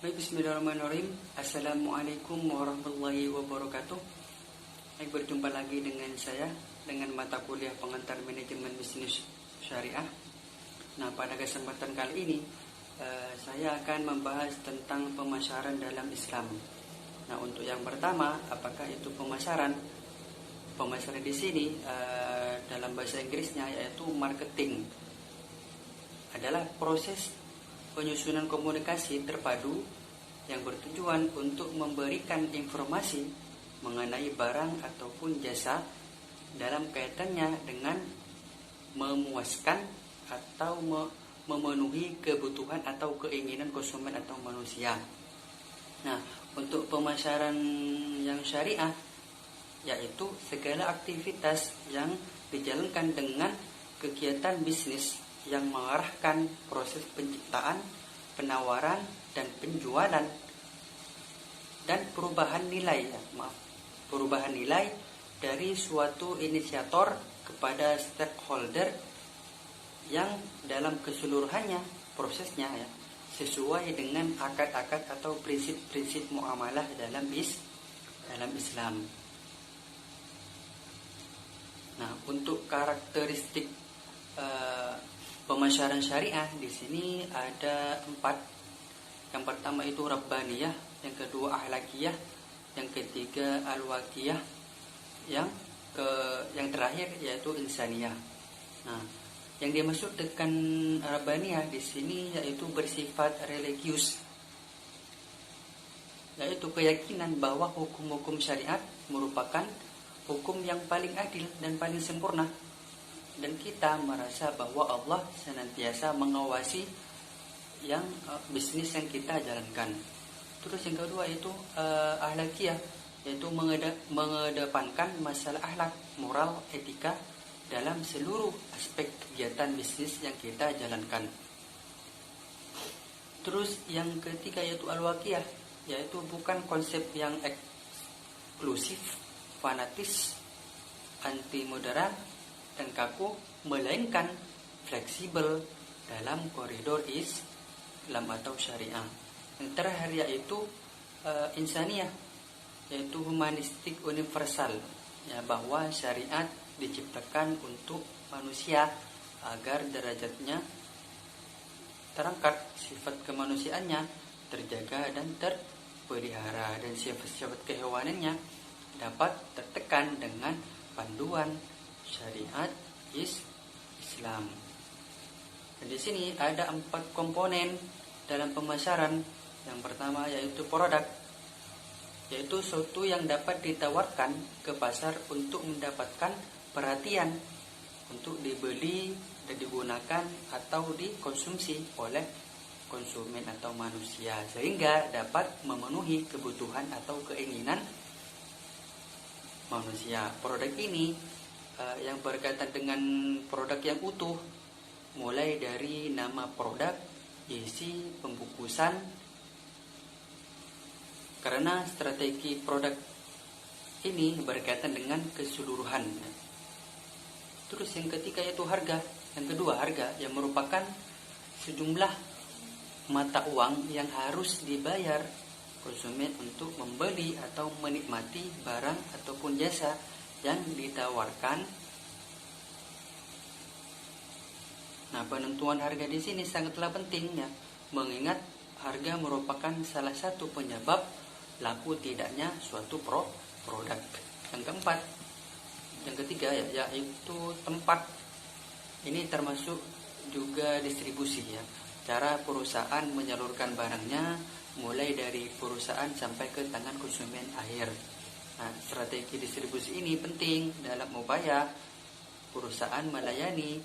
Baik, bismillahirrahmanirrahim. Assalamualaikum warahmatullahi wabarakatuh. Baik, berjumpa lagi dengan saya dengan mata kuliah pengantar manajemen bisnis syariah. Nah, pada kesempatan kali ini saya akan membahas tentang pemasaran dalam Islam. Nah, untuk yang pertama, apakah itu pemasaran? Pemasaran di sini dalam bahasa Inggrisnya yaitu marketing. Adalah proses penyusunan komunikasi terpadu yang bertujuan untuk memberikan informasi mengenai barang ataupun jasa dalam kaitannya dengan memuaskan atau memenuhi kebutuhan atau keinginan konsumen atau manusia. Nah, untuk pemasaran yang syariah yaitu segala aktivitas yang dijalankan dengan kegiatan bisnis yang mengarahkan proses penciptaan, penawaran, dan penjualan dan perubahan nilai dari suatu inisiator kepada stakeholder yang dalam keseluruhannya prosesnya sesuai dengan akad-akad atau prinsip-prinsip muamalah dalam Islam. Nah, untuk karakteristik pemasaran syariah di sini ada 4. Yang pertama itu rabbaniyah, yang kedua ahlakiyah, yang ketiga alwaqiyah, yang terakhir yaitu insaniyah. Nah, yang dimaksud dengan rabbaniyah di sini yaitu bersifat religius, yaitu keyakinan bahwa hukum-hukum syariat merupakan hukum yang paling adil dan paling sempurna. Dan kita merasa bahwa Allah senantiasa mengawasi yang bisnis yang kita jalankan. Terus yang kedua itu ahlakiyah, yaitu mengedepankan masalah akhlak, moral, etika dalam seluruh aspek kegiatan bisnis yang kita jalankan. Terus yang ketiga yaitu alwaqiyah, yaitu bukan konsep yang eksklusif, fanatis, anti moderat dan kaku, melainkan fleksibel dalam koridor Islam atau syariah. Yang terakhir yaitu insaniyah, yaitu humanistik universal, bahwa syariat diciptakan untuk manusia agar derajatnya terangkat, sifat kemanusiaannya terjaga dan terpelihara, dan sifat-sifat kehewanannya dapat tertekan dengan panduan syariat Islam. Dan di sini ada 4 komponen dalam pemasaran. Yang pertama yaitu produk, yaitu sesuatu yang dapat ditawarkan ke pasar untuk mendapatkan perhatian, untuk dibeli dan digunakan atau dikonsumsi oleh konsumen atau manusia, sehingga dapat memenuhi kebutuhan atau keinginan manusia. Produk ini yang berkaitan dengan produk yang utuh, mulai dari nama produk, isi, pembungkusan, karena strategi produk ini berkaitan dengan keseluruhan. Terus yang ketiga yaitu harga. Yang kedua harga, yang merupakan sejumlah mata uang yang harus dibayar konsumen untuk membeli atau menikmati barang ataupun jasa yang ditawarkan. Nah, penentuan harga di sini sangatlah penting, mengingat harga merupakan salah satu penyebab laku tidaknya suatu produk. Yang ketiga yaitu tempat. Ini termasuk juga distribusi, cara perusahaan menyalurkan barangnya mulai dari perusahaan sampai ke tangan konsumen akhir. Nah, strategi distribusi ini penting dalam upaya perusahaan melayani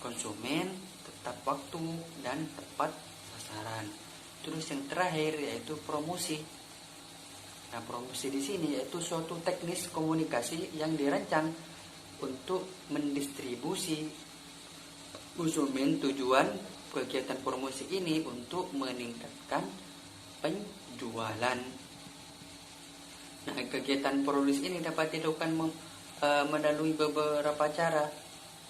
konsumen tepat waktu dan tepat sasaran. Terus yang terakhir yaitu promosi. Nah, promosi di sini yaitu suatu teknis komunikasi yang dirancang untuk mendistribusi konsumen. Tujuan kegiatan promosi ini untuk meningkatkan penjualan. Nah, kegiatan promosi ini dapat dilakukan melalui beberapa cara.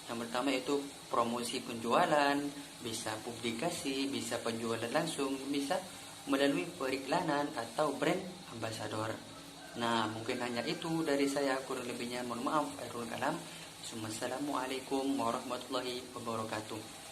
Yang pertama itu promosi penjualan, bisa publikasi, bisa penjualan langsung, bisa melalui periklanan atau brand ambassador. Nah, mungkin hanya itu dari saya, kurang lebihnya mohon maaf. Akhirul kalam. Assalamualaikum warahmatullahi wabarakatuh.